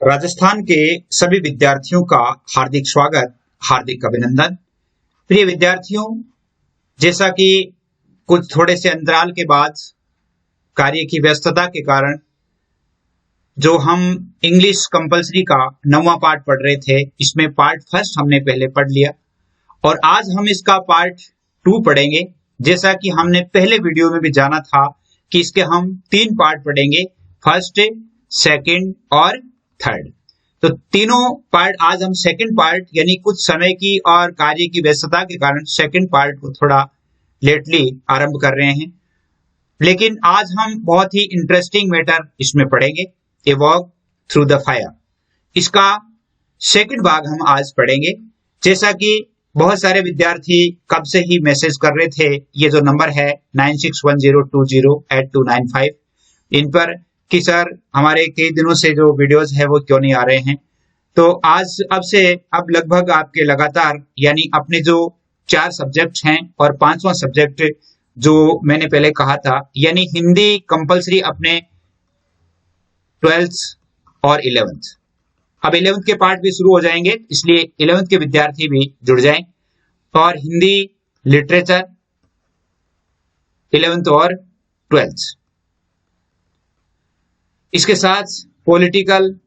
राजस्थान के सभी विद्यार्थियों का हार्दिक स्वागत, हार्दिक अभिनंदन। प्रिय विद्यार्थियों, जैसा कि कुछ थोड़े से अंतराल के बाद कार्य की व्यस्तता के कारण जो हम इंग्लिश कंपलसरी का 9वां पार्ट पढ़ रहे थे, इसमें पार्ट फर्स्ट हमने पहले पढ़ लिया और आज हम इसका पार्ट 2 पढ़ेंगे। जैसा कि हमने पहले वीडियो में भी जाना था कि इसके हम 3 पार्ट पढ़ेंगे, फर्स्ट, सेकंड और थर्ड। तो तीनों पार्ट आज हम सेकंड पार्ट यानी कुछ समय की और कार्य की व्यस्तता के कारण सेकंड पार्ट को थोड़ा लेटली आरंभ कर रहे हैं, लेकिन आज हम बहुत ही इंटरेस्टिंग मैटर इसमें पढ़ेंगे, a walk through the fire. इसका सेकंड भाग हम आज पढ़ेंगे। जैसा कि बहुत सारे विद्यार्थी कब से ही मैसेज कर रहे थे, ये जो नंबर है 9610208295, इन पर कि सर हमारे कई दिनों से जो वीडियोस है वो क्यों नहीं आ रहे हैं। तो आज अब लगभग आपके लगातार यानी अपने जो 4 सब्जेक्ट हैं और 5वां सब्जेक्ट जो मैंने पहले कहा था यानी हिंदी कंपलसरी अपने 12th और 11th, अब 11th के पार्ट भी शुरू हो जाएंगे, इसलिए 11th के विद्यार्थी भी जुड़ जाएं। और हिंदी लिटरेचर 11th और 12th, इसके साथ पॉलिटिकल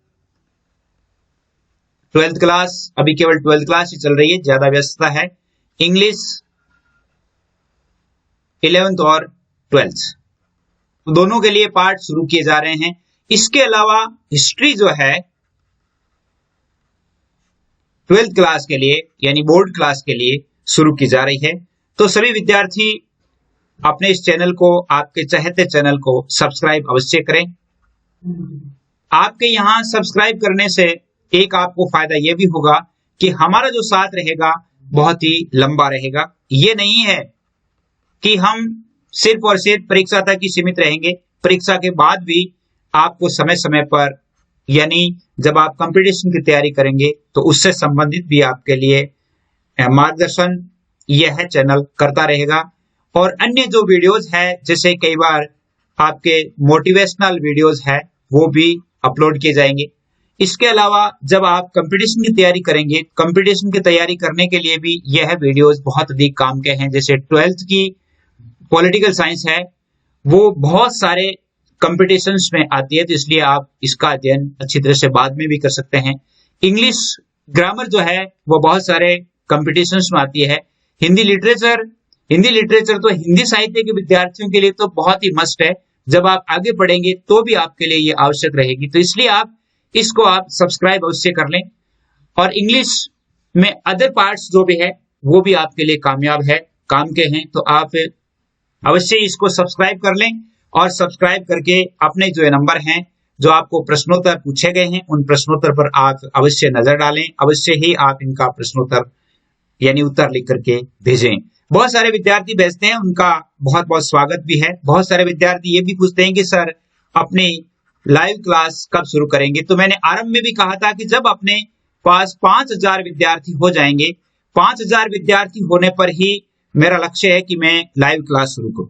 12th क्लास, अभी केवल 12th क्लास ही चल रही है, ज्यादा व्यस्तता है। इंग्लिश 11th और 12th दोनों के लिए पार्ट शुरू किए जा रहे हैं। इसके अलावा हिस्ट्री जो है 12th क्लास के लिए यानी बोर्ड क्लास के लिए शुरू की जा रही है। तो सभी विद्यार्थी अपने इस चैनल को, आपके चहेते चैनल को सब्सक्राइब अवश्य करें। आपके यहां सब्सक्राइब करने से एक आपको फायदा यह भी होगा कि हमारा जो साथ रहेगा बहुत ही लंबा रहेगा। ये नहीं है कि हम सिर्फ और सिर्फ परीक्षा तक ही सीमित रहेंगे, परीक्षा के बाद भी आपको समय समय पर यानी जब आप कंपटीशन की तैयारी करेंगे तो उससे संबंधित भी आपके लिए मार्गदर्शन यह चैनल करता रहेगा। और अन्य जो वीडियोस है, जैसे कई बार आपके मोटिवेशनल वीडियोस है, वो भी अपलोड किए जाएंगे। इसके अलावा जब आप कंपटीशन की तैयारी करेंगे, कंपटीशन की तैयारी करने के लिए भी यह वीडियोस बहुत अधिक काम के हैं। जैसे 12th की पॉलिटिकल साइंस है, वो बहुत सारे कंपटीशंस में आती है, तो इसलिए आप इसका अध्ययन अच्छी तरह से बाद में भी कर सकते हैं। इंग्लिश ग्रामर जो है वो बहुत सारे कंपटीशंस में आती है। हिंदी लिटरेचर तो हिंदी साहित्य के विद्यार्थियों के लिए तो बहुत ही मस्ट है, जब आप आगे पढ़ेंगे तो भी आपके लिए ये आवश्यक रहेगी, तो इसलिए आप सब्सक्राइब अवश्य कर लें। और इंग्लिश में अदर पार्ट्स जो भी है वो भी आपके लिए काम के हैं, तो आप अवश्य इसको सब्सक्राइब कर लें। और सब्सक्राइब करके अपने जो नंबर हैं, जो आपको प्रश्नोत्तर पूछे गए हैं, उन प्रश्नोत्तर पर आप अवश्य नजर डालें। अवश्य ही आप इनका प्रश्नोत्तर यानी उत्तर लिख करके भेजें। बहुत सारे विद्यार्थी भेजते हैं, उनका बहुत बहुत स्वागत भी है। बहुत सारे विद्यार्थी ये भी पूछते हैं कि सर अपनी लाइव क्लास कब शुरू करेंगे। तो मैंने आरंभ में भी कहा था कि जब अपने पास 5000 विद्यार्थी हो जाएंगे, 5000 विद्यार्थी होने पर ही मेरा लक्ष्य है कि मैं लाइव क्लास शुरू करूं।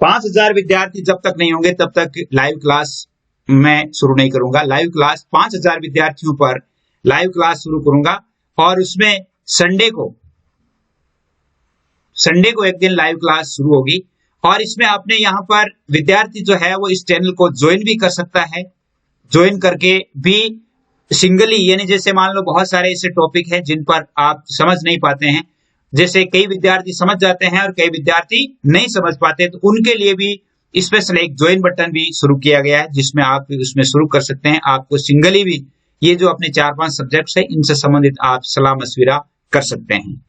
5000 विद्यार्थी जब तक नहीं होंगे तब तक लाइव क्लास मैं शुरू नहीं करूंगा। लाइव क्लास 5000 विद्यार्थियों पर लाइव क्लास शुरू करूंगा और उसमें संडे को एक दिन लाइव क्लास शुरू होगी। और इसमें आपने यहाँ पर विद्यार्थी जो है वो इस चैनल को ज्वाइन भी कर सकता है। ज्वाइन करके भी सिंगली यानी जैसे मान लो बहुत सारे ऐसे टॉपिक हैं जिन पर आप समझ नहीं पाते हैं, जैसे कई विद्यार्थी समझ जाते हैं और कई विद्यार्थी नहीं समझ पाते, तो उनके लिए भी स्पेशल एक ज्वाइन बटन भी शुरू किया गया है, जिसमें आप उसमें शुरू कर सकते हैं। आपको सिंगली भी ये जो अपने 4-5 सब्जेक्ट्स है इनसे संबंधित आप सलाह मशविरा कर सकते हैं।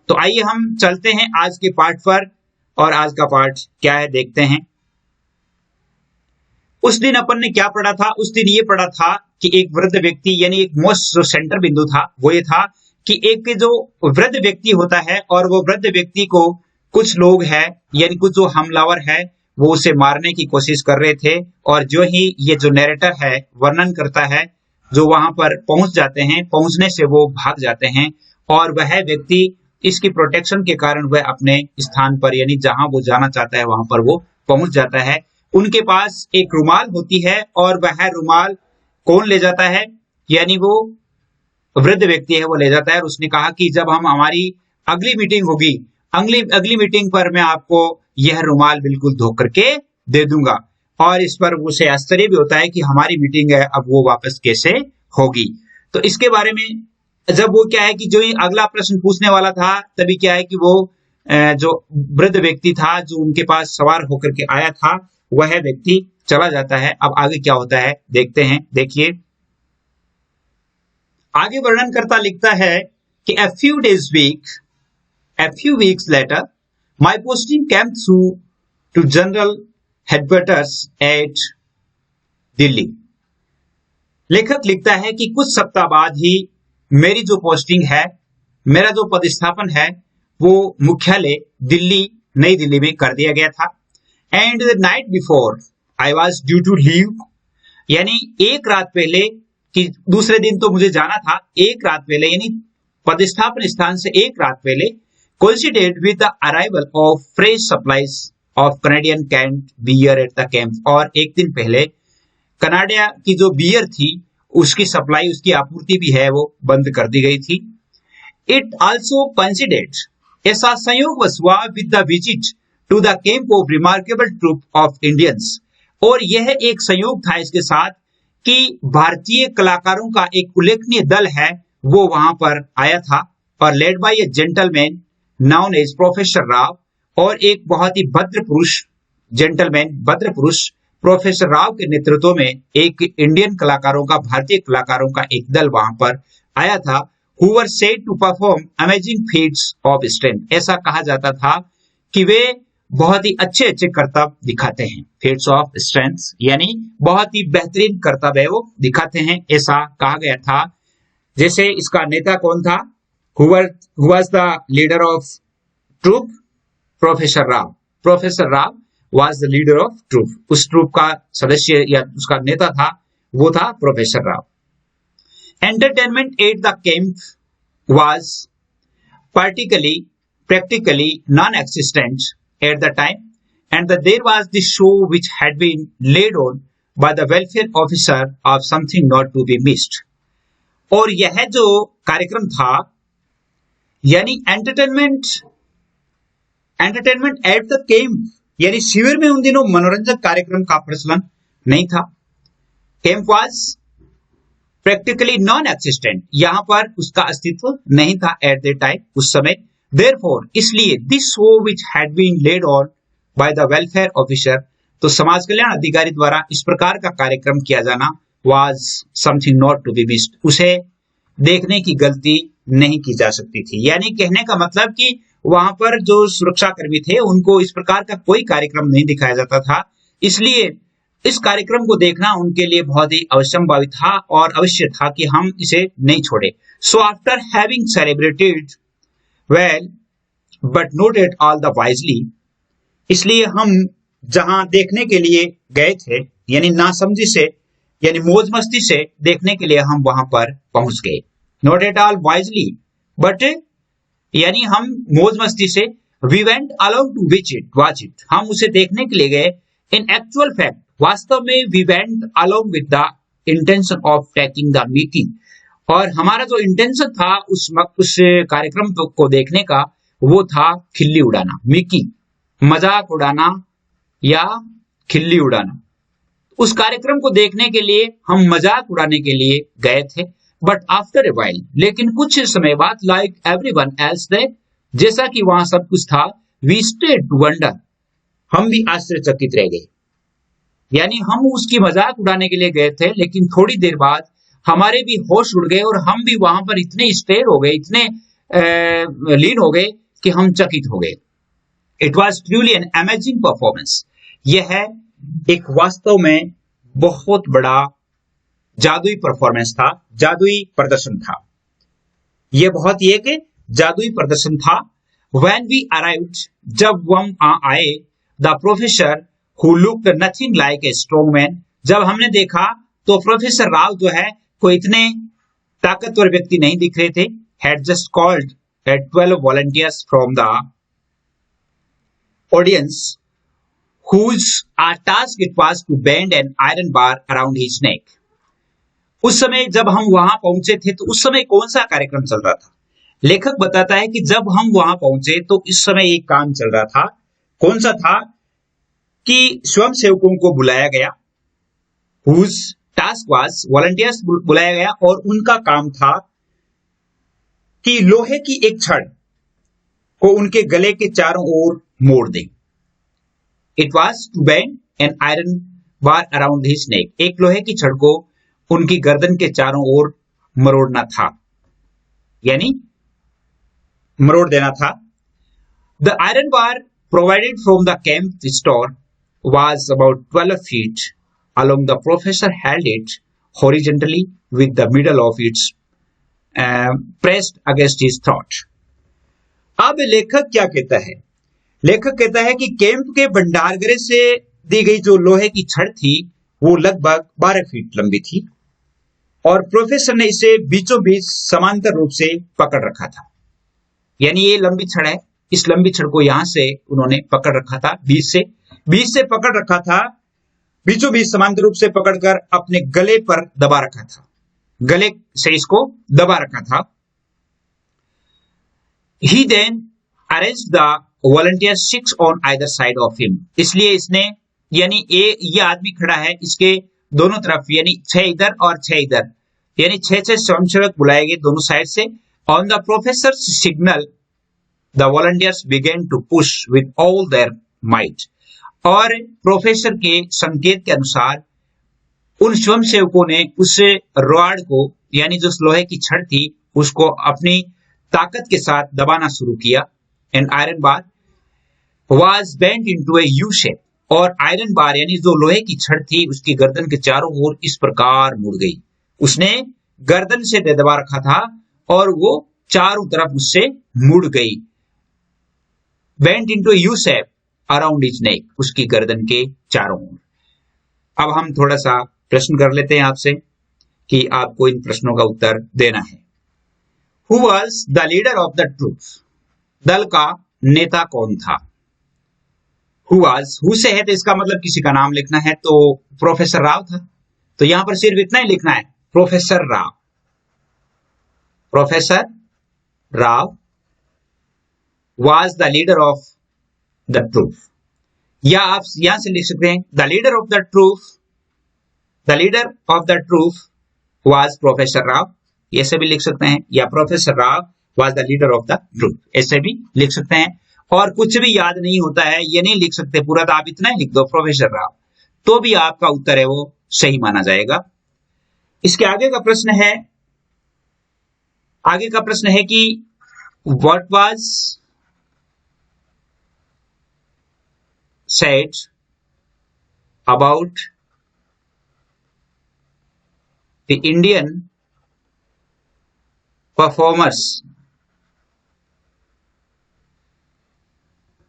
तो आइए हम चलते हैं आज के पार्ट पर, और आज का पार्ट क्या है देखते हैं। उस दिन अपन ने क्या पढ़ा था? उस दिन ये पढ़ा था कि एक वृद्ध व्यक्ति यानी एक मोस्ट जो सेंटर बिंदु था वो ये था कि एक जो वृद्ध व्यक्ति होता है और वो वृद्ध व्यक्ति को कुछ लोग हैं यानी कुछ जो हमलावर है वो उसे मारने की कोशिश कर रहे थे। और जो ही ये जो नैरेटर है वर्णन करता है, जो वहां पर पहुंच जाते हैं, पहुंचने से वो भाग जाते हैं और वह व्यक्ति इसकी प्रोटेक्शन के कारण वह अपने स्थान पर यानी जहां वो जाना चाहता है वहां पर वो पहुंच जाता है। उनके पास एक रुमाल होती है और वह रुमाल कौन ले जाता है? यानी वो वृद्ध व्यक्ति है वो ले जाता है और उसने कहा कि जब हम हमारी अगली मीटिंग होगी, अगली मीटिंग पर मैं आपको यह रुमाल बिल्कुल धो करके दे दूंगा। और इस पर उसे आश्चर्य भी होता है कि हमारी मीटिंग है अब वो वापस कैसे होगी। तो इसके बारे में जब वो क्या है कि जो ही अगला प्रश्न पूछने वाला था, तभी क्या है कि वो जो वृद्ध व्यक्ति था जो उनके पास सवार होकर के आया था, वह व्यक्ति चला जाता है। अब आगे क्या होता है देखते हैं। देखिए आगे वर्णनकर्ता लिखता है कि a few weeks later my posting came through to general headquarters at Delhi. लेखक लिखता है कि कुछ सप्ताह बाद ही मेरी जो पोस्टिंग है, मेरा जो पदस्थापन है, वो मुख्यालय दिल्ली, नई दिल्ली में कर दिया गया था। And the night before I was due to leave, यानी एक रात पहले, कि दूसरे दिन तो मुझे जाना था, एक रात पहले यानी पदस्थापन स्थान से एक रात पहले, coincided with the arrival of fresh supplies of Canadian canned beer at the camp, और एक दिन पहले कनाडा की जो बियर थी उसकी सप्लाई, उसकी आपूर्ति भी है वो बंद कर दी गई थी। इट ऑल्सो कंसिडर्ड, ऐसा संयोग हुआ with the visit to the camp of remarkable troop of Indians, और यह एक संयोग था इसके साथ कि भारतीय कलाकारों का एक उल्लेखनीय दल है वो वहां पर आया था, और led by a gentleman known as professor Rao, और एक बहुत ही भद्र पुरुष, जेंटलमैन भद्र पुरुष प्रोफेसर राव के नेतृत्व में एक इंडियन कलाकारों का, भारतीय कलाकारों का एक दल वहां पर आया था। who were said to perform amazing feats of strength, ऐसा कहा जाता था कि वे बहुत ही अच्छे अच्छे करतब दिखाते हैं। feats of strength यानी बहुत ही बेहतरीन करतब है वो दिखाते हैं, ऐसा कहा गया था। जैसे इसका नेता कौन था? who was the leader of troop? Professor Rao. Professor Rao was the leader of troop, उस ट्रूप का सदस्य या उसका नेता था, वो था professor Rao. Entertainment at the camp was practically non-existent at the time, and there was the show which had been laid on by the welfare officer of something not to be missed। और यह जो कार्यक्रम था, यानी entertainment at the camp, यानी शिविर में उन दिनों मनोरंजक कार्यक्रम का प्रचलन नहीं था। Camp was practically non existent, यहां पर उसका अस्तित्व नहीं था एट द टाइम, उस समय। देयरफॉर, इसलिए this show which had been led on by the welfare officer, तो समाज कल्याण अधिकारी द्वारा इस प्रकार का कार्यक्रम किया जाना was something not to be missed, उसे देखने की गलती नहीं की जा सकती थी। यानी कहने का मतलब कि वहां पर जो सुरक्षा कर्मी थे उनको इस प्रकार का कोई कार्यक्रम नहीं दिखाया जाता था, इसलिए इस कार्यक्रम को देखना उनके लिए बहुत ही अवश्यंभावी था और अवश्य था कि हम इसे नहीं छोड़े। So after having celebrated well but not at all the wisely, इसलिए हम जहां देखने के लिए गए थे, यानी नासमझी से, यानी मौज मस्ती से देखने के लिए हम वहां पर पहुंच गए। Not at all wisely, but यानी हम मौज मस्ती से, we went along to watch it, हम उसे देखने के लिए गए। इन एक्चुअल फैक्ट, वास्तव में, we went along with the intention of taking the mickey, और हमारा जो इंटेंशन था उस कार्यक्रम को देखने का, वो था खिल्ली उड़ाना, मिकी, मजाक उड़ाना या खिल्ली उड़ाना। उस कार्यक्रम को देखने के लिए हम मजाक उड़ाने के लिए गए थे। बट आफ्टर ए वाइल, लेकिन कुछ समय बाद, लाइक एवरीवन एल्स देयर, जैसा कि वहां सब कुछ था, वी स्टेड टू वंडर, हम भी आश्चर्यचकित रह गए। यानी हम उसकी मजाक उड़ाने के लिए गए थे, लेकिन थोड़ी देर बाद हमारे भी होश उड़ गए और हम भी वहां पर इतने स्टेर हो गए, इतने लीन हो गए कि हम चकित हो गए। It was truly an amazing performance, यह एक वास्तव में बहुत बड़ा जादुई परफॉर्मेंस था, जादुई प्रदर्शन था। यह बहुत ही एक जादुई प्रदर्शन था। When we arrived, जब हम आए, the professor who looked nothing like a strong man, जब हमने देखा तो प्रोफेसर राव जो है कोई इतने ताकतवर व्यक्ति नहीं दिख रहे थे। had just called 12 volunteers from the audience whose task it was to bend an iron bar around his neck, उस समय जब हम वहां पहुंचे थे तो उस समय कौन सा कार्यक्रम चल रहा था? लेखक बताता है कि जब हम वहां पहुंचे तो इस समय एक काम चल रहा था। कौन सा था? कि स्वयं सेवकों को बुलाया गया, हुज टास्क वाज वॉलंटियर्स बुलाया गया, और उनका काम था कि लोहे की एक छड़ को उनके गले के चारों ओर मोड़ दें। It was to bend an iron bar around his neck. एक लोहे की छड़ को उनकी गर्दन के चारों ओर मरोड़ना था, यानी मरोड़ देना था। The iron bar provided from the camp store was about 12 feet along. The professor held it horizontally with the middle of its pressed against his throat. अब लेखक क्या कहता है? लेखक कहता है कि कैंप के भंडारगृह से दी गई जो लोहे की छड़ थी वो लगभग 12 फीट लंबी थी और प्रोफेसर ने इसे बीचों बीच समांतर रूप से पकड़ रखा था। यानी ये लंबी छड़ है, इस लंबी छड़ को यहां से उन्होंने पकड़ रखा था, बीच से पकड़ रखा था, बीचों बीच समांतर रूप से पकड़कर अपने गले पर दबा रखा था, गले से इसको दबा रखा था। He then arranged the volunteers 6 on either side of him. इसलिए इसने, यानी ये आदमी खड़ा है, इसके दोनों तरफ, यानी 6 इधर और 6 इधर, यानी 6 स्वयंसेवक बुलाए गए दोनों साइड से। On the professor's signal, the volunteers began to push with all their might. और प्रोफेसर के संकेत के अनुसार उन स्वयंसेवकों ने उस रॉड को, यानी जो लोहे की छड़ थी, उसको अपनी ताकत के साथ दबाना शुरू किया। And iron bar was bent into a U shape. और आयरन बार यानी जो लोहे की छड़ थी उसकी गर्दन के चारों ओर इस प्रकार मुड़ गई। उसने गर्दन से दबा रखा था और वो चारों तरफ उससे मुड़ गई। Bent into a U shape around his neck, उसकी गर्दन के चारों ओर। अब हम थोड़ा सा प्रश्न कर लेते हैं आपसे कि आपको इन प्रश्नों का उत्तर देना है। Who was the leader of the troop? दल का नेता कौन था? Who was, who से है तो इसका मतलब किसी का नाम लिखना है, तो प्रोफेसर राव था, तो यहां पर सिर्फ इतना ही लिखना है, professor Rao. Professor Rao was the leader of the troop, या आप यहां से लिख सकते हैं the leader of the troop was professor Rao, ऐसे भी लिख सकते हैं, या professor Rao was the leader of the troop, ऐसे भी लिख सकते हैं। और कुछ भी याद नहीं होता है ये नहीं लिख सकते पूरा, तो आप इतना ही लिख दो प्रोफेसर राव, तो भी आपका उत्तर है वो सही माना जाएगा। इसके आगे का प्रश्न है कि what was said about the Indian performers?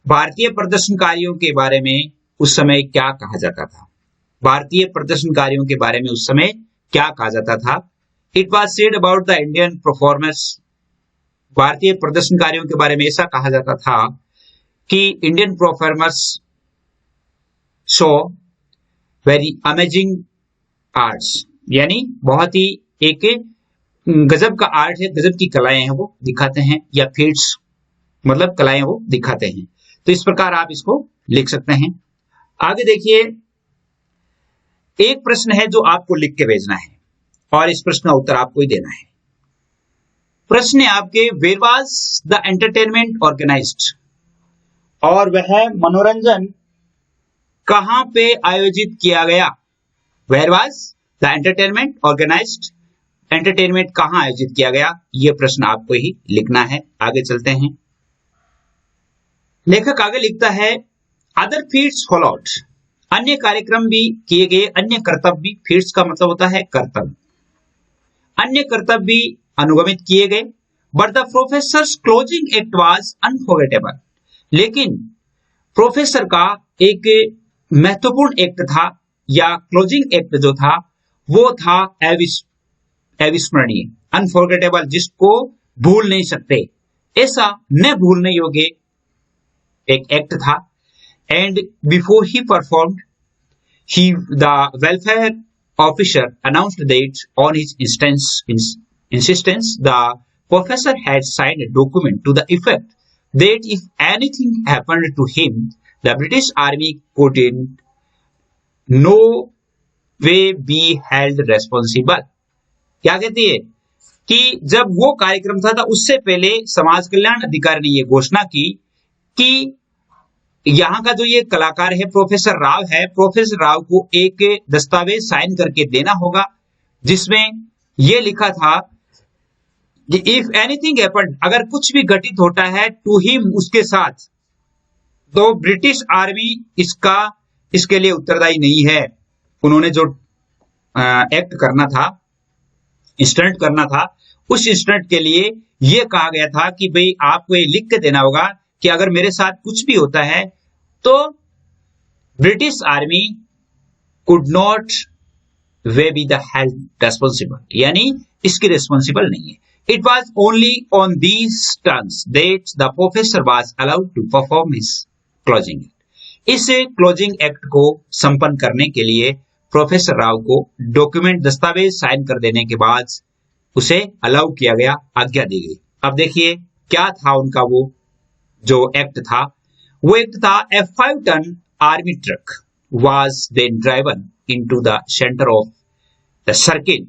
भारतीय प्रदर्शनकारियों के बारे में उस समय क्या कहा जाता था? भारतीय प्रदर्शनकारियों के बारे में उस समय क्या कहा जाता था? It was said about the Indian performers. भारतीय प्रदर्शनकारियों के बारे में ऐसा कहा जाता था कि Indian performers show very amazing arts, यानी बहुत ही एक गजब का आर्ट है, गजब की कलाएं हैं वो दिखाते हैं, या फीट्स मतलब कलाएं वो दिखाते हैं। तो इस प्रकार आप इसको लिख सकते हैं। आगे देखिए, एक प्रश्न है जो आपको लिख के भेजना है और इस प्रश्न का उत्तर आपको ही देना है। प्रश्न है आपके, where was the entertainment organised? और वह मनोरंजन कहां पे आयोजित किया गया? Where was the entertainment organised? Entertainment कहां आयोजित किया गया? यह प्रश्न आपको ही लिखना है। आगे चलते हैं। लेखक आगे लिखता है, अदर फीट्स फॉलोड, अन्य कार्यक्रम भी किए गए, अन्य कर्तव्य भी, फीट्स का मतलब होता है कर्तव्य, अन्य कर्तव्य भी अनुगमित किए गए। But the professors closing act was unforgettable, लेकिन प्रोफेसर का एक महत्वपूर्ण एक्ट था, या क्लोजिंग एक्ट जो था वो था अविस्मरणीय, अनफॉरगेटेबल, जिसको भूल नहीं सकते, ऐसा न भूलने योग्य एक एक्ट था। And before he performed the welfare officer announced that on his insistence, the professor had signed a document to the effect that if anything happened to him, the British Army could in no way be held responsible. क्या कहती है कि जब वो कार्यक्रम था उससे पहले समाज कल्याण अधिकारी ने ये घोषणा की कि यहाँ का जो ये कलाकार है प्रोफेसर राव है, प्रोफेसर राव को एक दस्तावेज साइन करके देना होगा जिसमें ये लिखा था कि इफ एनीथिंग हैपेंड, अगर कुछ भी घटित होता है टू हिम, उसके साथ, तो ब्रिटिश आर्मी इसके लिए उत्तरदायी नहीं है। उन्होंने जो एक्ट करना था, इंस्टेंट करना था, उस इंस्टेंट के लिए यह कहा गया था कि भाई आपको ये लिख के देना होगा कि अगर मेरे साथ कुछ भी होता है तो British army could not way be the held responsible, यानी इसकी रिस्पॉन्सिबल नहीं है। It was only on these terms that the professor was allowed to perform his closing act. इस क्लोजिंग एक्ट को संपन्न करने के लिए प्रोफेसर राव को डॉक्यूमेंट, दस्तावेज साइन कर देने के बाद उसे अलाउ किया गया, आज्ञा दी गई। अब देखिए क्या था उनका वो जो एक्ट था। वो एक्ट था a 5 ton army truck was then driven into the centre of the circle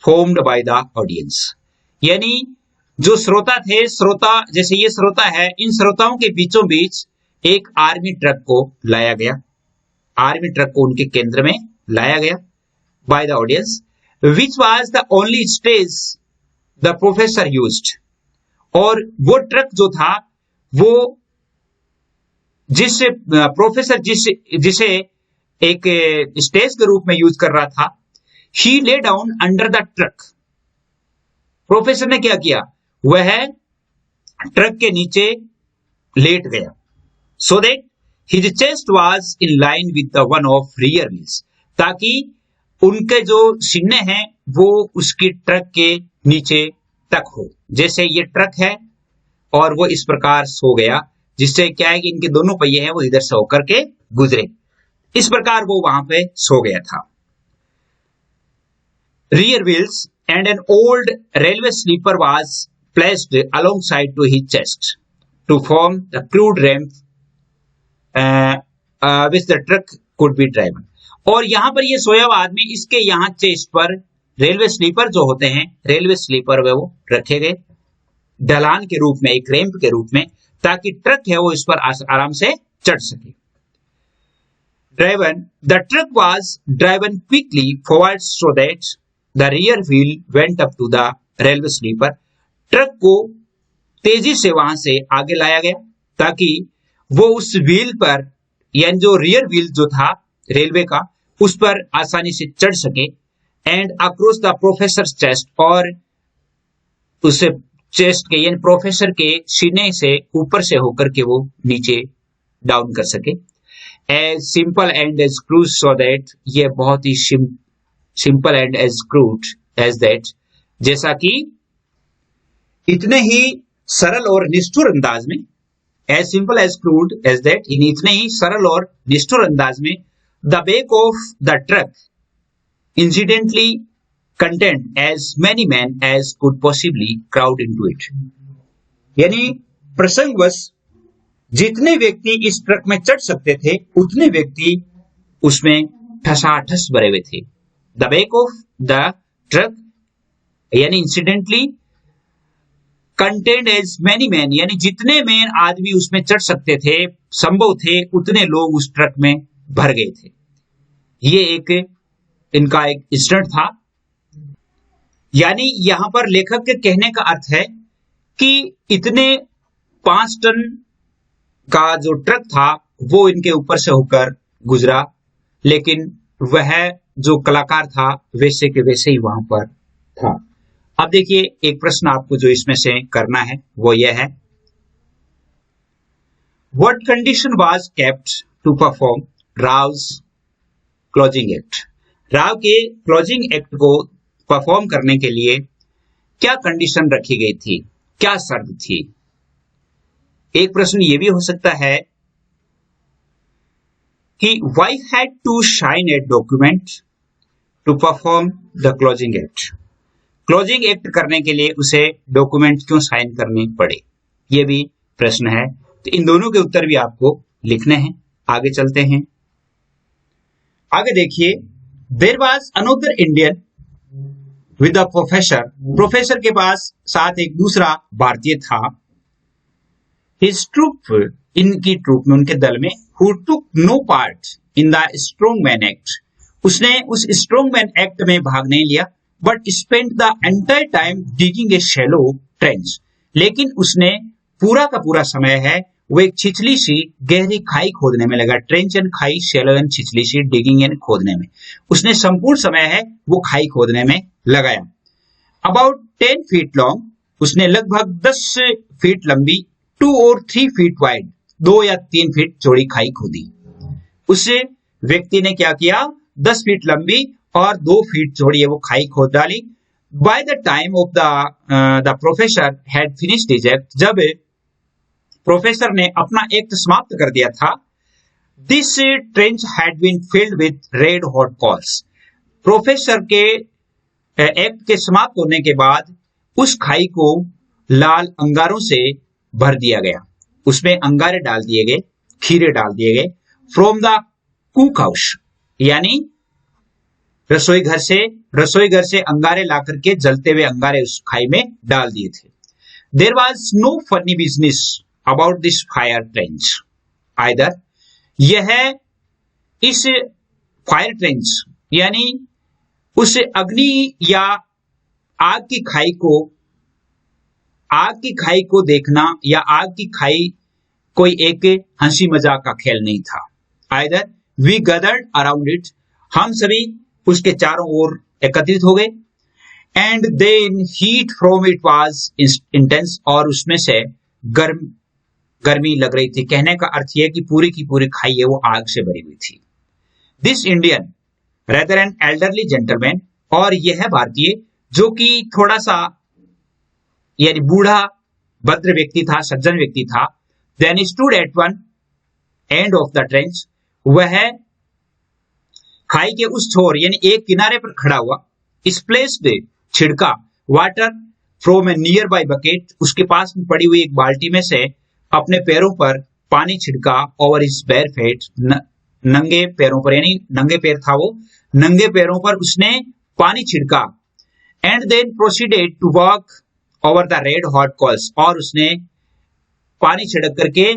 formed by the audience. यानी जो श्रोता थे, श्रोता जैसे ये श्रोता है, इन श्रोताओं के बीचों बीच एक आर्मी ट्रक को लाया गया, आर्मी ट्रक को उनके केंद्र में लाया गया bye the audience, which was the only stage the professor used. और वो ट्रक जो था वो जिस प्रोफेसर जिसे एक स्टेज के रूप में यूज कर रहा था, he lay down under the truck. Professor ने क्या किया, वह ट्रक के नीचे लेट गया, so that his chest was in line with the one of rear wheels, ताकि उनके जो सीने हैं वो उसकी ट्रक के नीचे तक हो। जैसे ये ट्रक है और वो इस प्रकार सो गया, जिससे क्या है कि इनके दोनों पहिए हैं वो इधर से होकर के गुजरे, इस प्रकार वो वहां पे सो गया था। Rear wheels and an old railway sleeper was placed alongside to his chest to form the crude ramp which the truck could be driven. और यहां पर ये सोया हुआ आदमी, इसके यहां चेस्ट पर रेलवे स्लीपर जो होते हैं, रेलवे स्लीपर वो रखे गए ढलान के रूप में, एक रैंप के रूप में, ताकि ट्रक है वो इस पर आराम से चढ़ सके। Driven, the truck was driven quickly forward so that the rear wheel went up to the railway sleeper. Truck को तेजी से वहां से आगे लाया गया ताकि वो उस व्हील पर, यानी जो रियर व्हील जो था रेलवे का, उस पर आसानी से चढ़ सके। And across the professor chest, और उसे चेस्ट के यानी प्रोफेसर के सीने से ऊपर से होकर के वो नीचे डाउन कर सके। As simple and as crude so that, ये बहुत ही simple and as crude as that, जैसा कि इतने ही सरल और निष्ठुर अंदाज में, as simple as crude as that, इन इतने ही सरल और निष्ठुर अंदाज में, the back of the truck incidentally contained as many men as could possibly crowd into it। यानी प्रसंगवश जितने व्यक्ति इस ट्रक में चढ़ सकते थे उतने व्यक्ति उसमें ठसाठस भरे हुए थे। The back of the truck यानी incidentally contained as many men, यानी जितने मैन आदमी उसमें चढ़ सकते थे, संभव थे, उतने लोग उस ट्रक में भर गए थे। ये एक इनका एक इंसिडेंट था। यानी यहां पर लेखक के कहने का अर्थ है कि इतने 5 टन का जो ट्रक था वो इनके ऊपर से होकर गुजरा, लेकिन वह जो कलाकार था वैसे के वैसे ही वहां पर था। अब देखिए एक प्रश्न आपको जो इसमें से करना है वो यह है, what condition was kept to perform Rao's closing act. Rao के क्लोजिंग एक्ट को परफॉर्म करने के लिए क्या कंडीशन रखी गई थी, क्या शर्त थी। एक प्रश्न ये भी हो सकता है कि why had to sign a document to perform the closing act. Closing act करने के लिए उसे डॉक्यूमेंट क्यों साइन करने पड़े, ये भी प्रश्न है। तो इन दोनों के उत्तर भी आपको लिखने हैं। आगे चलते हैं। आगे देखिए, there was another Indian with a professor. Professor के पास साथ एक दूसरा भारतीय था। हिज ट्रूप, इनकी ट्रूप में, उनके दल में, who took no part in the strongman act. उसने उस स्ट्रॉन्गमैन एक्ट में भाग नहीं लिया, but spent the entire time digging a shallow trench. लेकिन उसने पूरा का पूरा समय है वो एक छिछली सी गहरी खाई खोदने में लगा। ट्रेंच एंड खाई, शैलो एंड छिछली सी, डिगिंग एंड खोदने में। उसने संपूर्ण समय है वो खाई खोदने में लगाया। अबाउट 10 फीट लॉन्ग, उसने लगभग 10 फीट लंबी, 2 और 3 फीट वाइड, 2 या 3 फीट चौड़ी खाई खोदी। उस व्यक्ति ने क्या किया, 10 फीट लंबी और 2 फीट चौड़ी है वो खाई खोद डाली। By the time of the professor had finished his act, जब प्रोफेसर ने अपना एक्ट समाप्त कर दिया था, this trench had been filled with red hot coals. Professor के एक्ट के समाप्त होने के बाद उस खाई को लाल अंगारों से भर दिया गया। उसमें अंगारे डाल दिए गए, खीरे डाल दिए गए। फ्रॉम द कुक हाउस, यानी रसोई घर से अंगारे ला करके, जलते हुए अंगारे उस खाई में डाल दिए थे। There was no funny business about this fire trench either. यह इस फायर ट्रेंच यानी उस अग्नि या आग की खाई को देखना या आग की खाई कोई एक हंसी मजाक का खेल नहीं था। Either we gathered around it, हम सभी उसके चारों ओर एकत्रित हो गए। And then heat from it was intense, और उसमें से गर्मी लग रही थी। कहने का अर्थ यह कि पूरी की पूरी खाई है वो आग से भरी हुई थी। This Indian rather an elderly gentleman, और यह भारतीय जो कि थोड़ा सा यानी बूढ़ा भद्र व्यक्ति था, सज्जन व्यक्ति था। Then stood at one end of the trench, वह खाई के उस छोर यानी एक किनारे पर खड़ा हुआ। स्प्लेश्ड, छिड़का, water from A near by bucket, उसके पास में पड़ी हुई एक बाल्टी में से अपने पैरों पर पानी छिड़का। ओवर हिज बेयर फीट, नंगे पैरों पर, यानी नंगे पैर था वो, नंगे पैरों पर उसने पानी छिड़का। And then proceeded to walk over the red hot coals, और उसने पानी छिड़क करके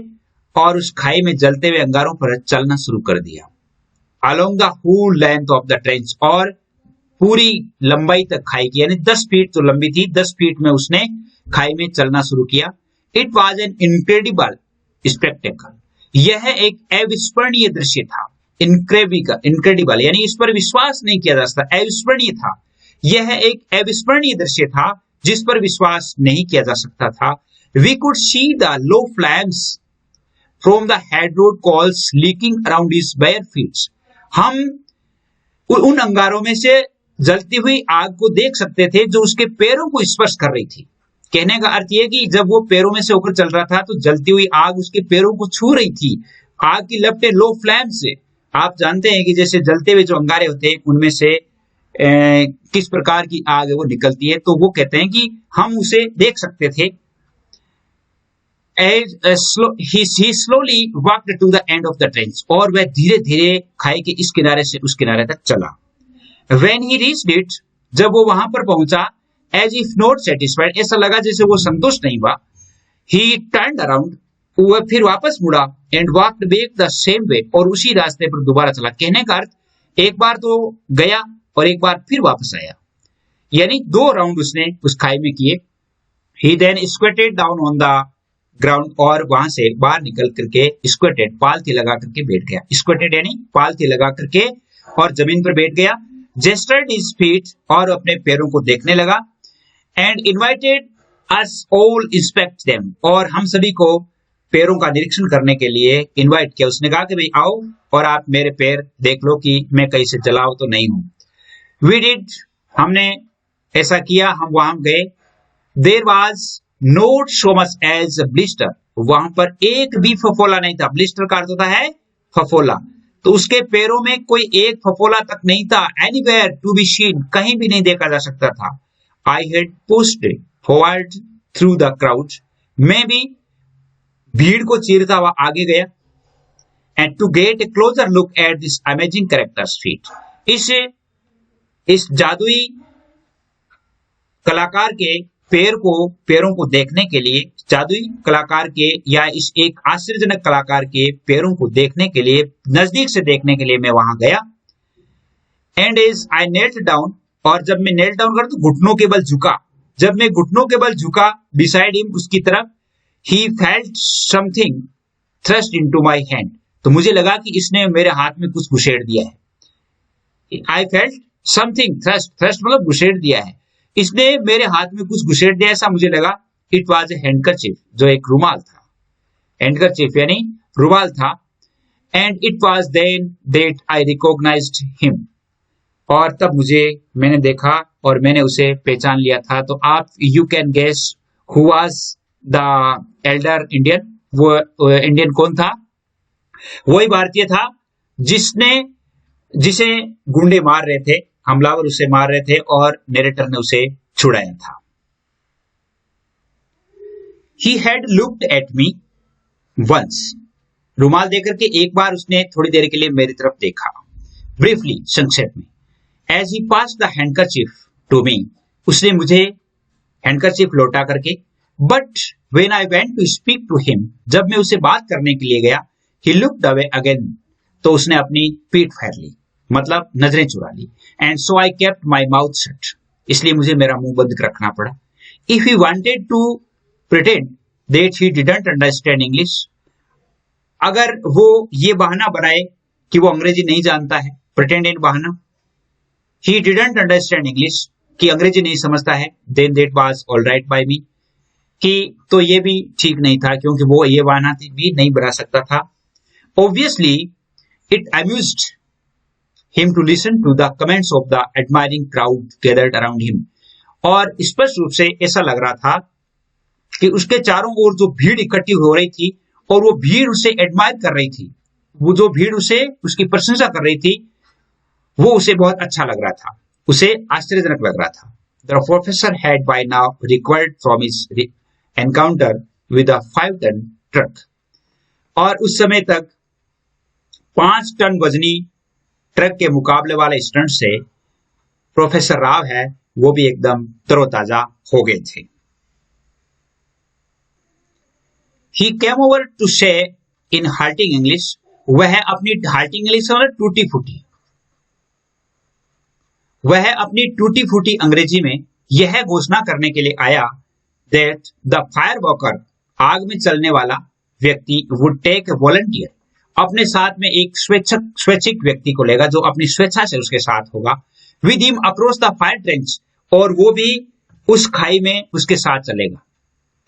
और उस खाई में जलते हुए अंगारों पर चलना शुरू कर दिया। Along the whole length of the trench, और पूरी लंबाई तक खाई की, यानी 10 फीट तो लंबी थी, 10 फीट में उसने खाई में चलना शुरू किया। It was an incredible spectacle, यह एक अविस्मरणीय दृश्य था। इनक्रेडिबल यानी इस पर विश्वास नहीं किया जा सकता, अविस्मरणीय था। यह एक अविस्मरणीय दृश्य था जिस पर विश्वास नहीं किया जा सकता था। We could see the low flames from the head road coals licking around his bare feet, हम उन अंगारों में से जलती हुई आग को देख सकते थे जो उसके पैरों को स्पर्श कर रही थी। कहने का अर्थ यह कि जब वो पैरों में से होकर चल रहा था तो जलती हुई आग उसके पैरों को छू रही थी। आग की लपटें लो फ्लैम से, आप जानते हैं कि जैसे जलते हुए जो अंगारे होते हैं उनमें से किस प्रकार की आग है वो निकलती है, तो वो कहते हैं कि हम उसे देख सकते थे। He slowly walked to the end of the trench, और वह धीरे धीरे खाई के इस किनारे से उस किनारे तक चला। When he reached it, जब वो वहां पर पहुंचा, as if not satisfied, ऐसा लगा जैसे वो संतुष्ट नहीं हुआ। He turned around, वह फिर वापस मुड़ा, and walked back the same way, और उसी रास्ते पर दोबारा चला। कहने का अर्थ एक बार तो गया और एक बार फिर वापस आया, यानी 2 राउंड उसने उस खाई में किए। He then squatted down on the ground, और वहां से बाहर निकल करके स्क्वेटेड, पालथी लगा करके बैठ गया। स्क्वेटेड यानी पालथी लगा करके और जमीन पर बैठ गया। जेस्टर्ड हिज फीट, और अपने पैरों को देखने लगा। And invited us all inspect them, और हम सभी को पैरों का निरीक्षण करने के लिए इनवाइट किया। उसने कहा कि भाई आओ और आप मेरे पैर देख लो कि मैं कहीं से जला तो नहीं हूं। वी डिड, हमने ऐसा किया, हम वहां गए। There was not so much as blister, वहां पर एक भी फफोला नहीं था। ब्लिस्टर का अर्थ होता है फफोला। तो उसके पैरों में कोई एक फफोला तक नहीं था। एनीवेयर टू बी सीन, कहीं भी नहीं देखा जा सकता था। I had pushed forward through the crowd, मैं भी भीड़ को चीरता हुआ आगे गया। And to get a closer look at this amazing character's feat, इस जादुई कलाकार के पैरों को देखने के लिए, जादुई कलाकार के या इस एक आश्चर्यजनक कलाकार के पैरों को देखने के लिए, नजदीक से देखने के लिए मैं वहां गया। And as I knelt down, और जब मैं नेल डाउन कर तो घुटनों के बल झुका, जब मैं घुटनों के बल झुका बिसाइड हिम, उसकी तरफ, he felt something thrust into my hand, तो मुझे लगा कि इसने मेरे हाथ में कुछ घुसेड़ दिया है। आई फेल्ट समथिंग थ्रस्ट मतलब घुसेड़ दिया है, इसने मेरे हाथ में कुछ घुसेड़ दिया, ऐसा मुझे लगा। इट वाज ए हैंडकरचीफ, जो एक रुमाल था, हैंडकरचीफ यानी रुमाल था। And it was then that I recognised him, और तब मैंने देखा और मैंने उसे पहचान लिया था। तो आप you can guess who was the elder Indian, वो इंडियन कौन था? वही भारतीय था जिसे गुंडे मार रहे थे, हमलावर उसे मार रहे थे और नरेटर ने उसे छुड़ाया था। He had looked at me once, रुमाल देकर के एक बार उसने थोड़ी देर के लिए मेरी तरफ देखा। Briefly, संक्षेप में, as he passed the handkerchief to me, उसने मुझे हैंडकरचीफ लौटा करके, but when I went to speak to him, जब मैं उसे बात करने के लिए गया, he looked away again, तो उसने अपनी पीठ फेर ली, मतलब नजरें चुरा ली। And so I kept my mouth shut, इसलिए मुझे मेरा मुंह बंद रखना पड़ा। If he wanted to pretend that he didn't understand English, अगर वो ये बहाना बनाए कि वो अंग्रेजी नहीं जानता है, प्रिटेंडेंट बहाना, ही डिडंट अंडरस्टैंड इंग्लिश, कि अंग्रेजी नहीं समझता है, then that was all right by me, कि तो ये भी ठीक नहीं था, क्योंकि वो ये बहाना भी नहीं बना सकता था। Obviously it amused him to listen to the comments of the admiring crowd gathered around him, और स्पष्ट रूप से ऐसा लग रहा था कि उसके चारों ओर जो भीड़ इकट्ठी हो रही थी और वो भीड़ उसे एडमायर कर रही थी, वो जो भीड़ उसे उसकी प्रशंसा कर रही थी, वो उसे बहुत अच्छा लग रहा था, उसे आश्चर्यजनक लग रहा था। The professor had by now recovered from his encounter with a 5-ton truck, और उस समय तक 5 टन वजनी ट्रक के मुकाबले वाले स्टंट से प्रोफेसर राव है वो भी एकदम तरोताजा हो गए थे। He came over to say in halting English, वह अपनी halting English मतलब टूटी फूटी, वह अपनी टूटी फूटी अंग्रेजी में यह घोषणा करने के लिए आया that the fireworker, आग में चलने वाला व्यक्ति, would take a volunteer, अपने साथ में एक स्वैच्छिक व्यक्ति को लेगा जो अपनी स्वेच्छा से उसके साथ होगा, with him across the fire trench, और वो भी उस खाई में उसके साथ चलेगा।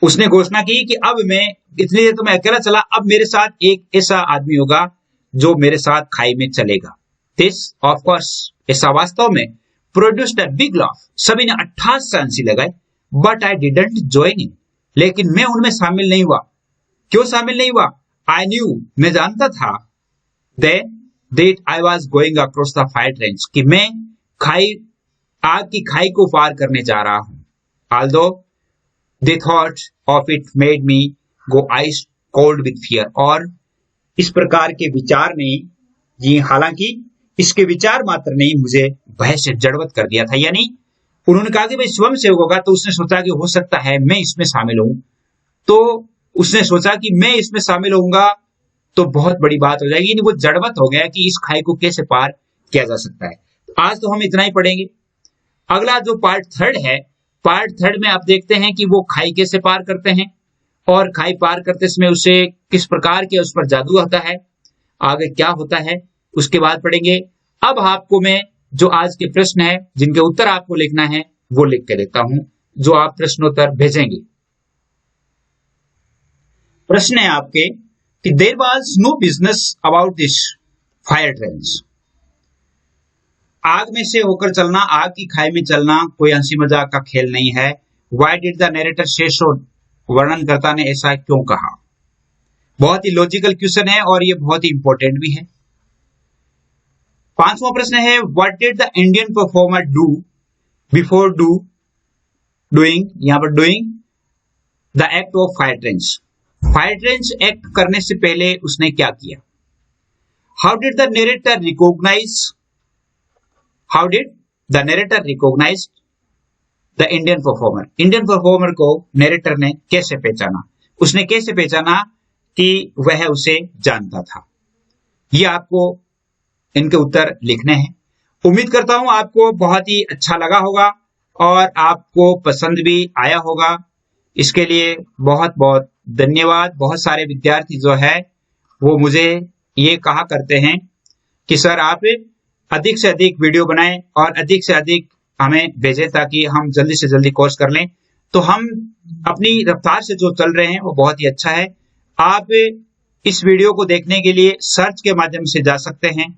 उसने घोषणा की कि अब मैं इतनी देर तो मैं अकेला चला, अब मेरे साथ एक ऐसा आदमी होगा जो मेरे साथ खाई में चलेगा। दिस ऑफ कोर्स, ऐसा वास्तव में, प्रोड्यूस्ड अ बिग लाफ, सभी ने 88 हंसी लगाई। But I didn't join in, लेकिन मैं उनमें शामिल नहीं हुआ। क्यों शामिल नहीं हुआ? आई न्यू, मैं जानता था, that I was going across the fire trench, कि मैं आग की खाई को पार करने जा रहा हूं। Although the thought of it made me go ice cold with fear, और इस प्रकार के विचार ने, जी हालांकि इसके विचार मात्र ने मुझे भय से जड़वत कर दिया था। यानी उन्होंने कहा कि भाई स्वयं सेवक होगा, तो उसने सोचा कि हो सकता है मैं इसमें शामिल हूं, तो उसने सोचा कि मैं इसमें शामिल होऊंगा तो बहुत बड़ी बात हो जाएगी। वो जड़वत हो गया कि इस खाई को कैसे पार किया जा सकता है। आज तो हम इतना ही पढ़ेंगे। अगला जो पार्ट 3 है, पार्ट 3 में आप देखते हैं कि वो खाई कैसे पार करते हैं और खाई पार करते समय उसे किस प्रकार के उस पर जादू होता है, आगे क्या होता है, उसके बाद पढ़ेंगे। अब आपको मैं जो आज के प्रश्न है जिनके उत्तर आपको लिखना है वो लिख के देता हूं, जो आप प्रश्नोत्तर भेजेंगे। प्रश्न है आपके कि there was no business about this fire trench, आग में से होकर चलना, आग की खाई में चलना कोई हंसी मजाक का खेल नहीं है। व्हाई डिड द नरेटर से सो, वर्णनकर्ता ने ऐसा क्यों कहा। बहुत ही लॉजिकल क्वेश्चन है और ये बहुत ही इंपॉर्टेंट भी है। 5वां प्रश्न है, what did the Indian performer do before doing, यहां पर doing the act of fire trench. Fire trench act करने से पहले उसने क्या किया? How did the narrator recognise, how did the narrator recognise the Indian performer, Indian performer को narrator ने कैसे पहचाना? उसने कैसे पहचाना कि वह उसे जानता था? ये आपको इनके उत्तर लिखने हैं। उम्मीद करता हूं आपको बहुत ही अच्छा लगा होगा और आपको पसंद भी आया होगा। इसके लिए बहुत बहुत धन्यवाद। बहुत सारे विद्यार्थी जो है वो मुझे ये कहा करते हैं कि सर आप अधिक से अधिक वीडियो बनाएं और अधिक से अधिक हमें भेजें ताकि हम जल्दी से जल्दी कोर्स कर लें। तो हम अपनी रफ्तार से जो चल रहे हैं वो बहुत ही अच्छा है। आप इस वीडियो को देखने के लिए सर्च के माध्यम से जा सकते हैं,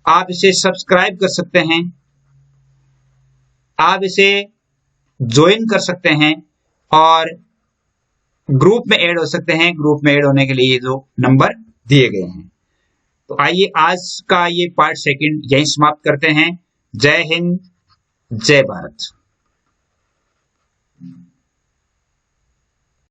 आप इसे सब्सक्राइब कर सकते हैं, आप इसे ज्वाइन कर सकते हैं और ग्रुप में ऐड हो सकते हैं। ग्रुप में ऐड होने के लिए जो नंबर दिए गए हैं। तो आइए आज का ये पार्ट सेकंड यहीं समाप्त करते हैं। जय हिंद, जय भारत।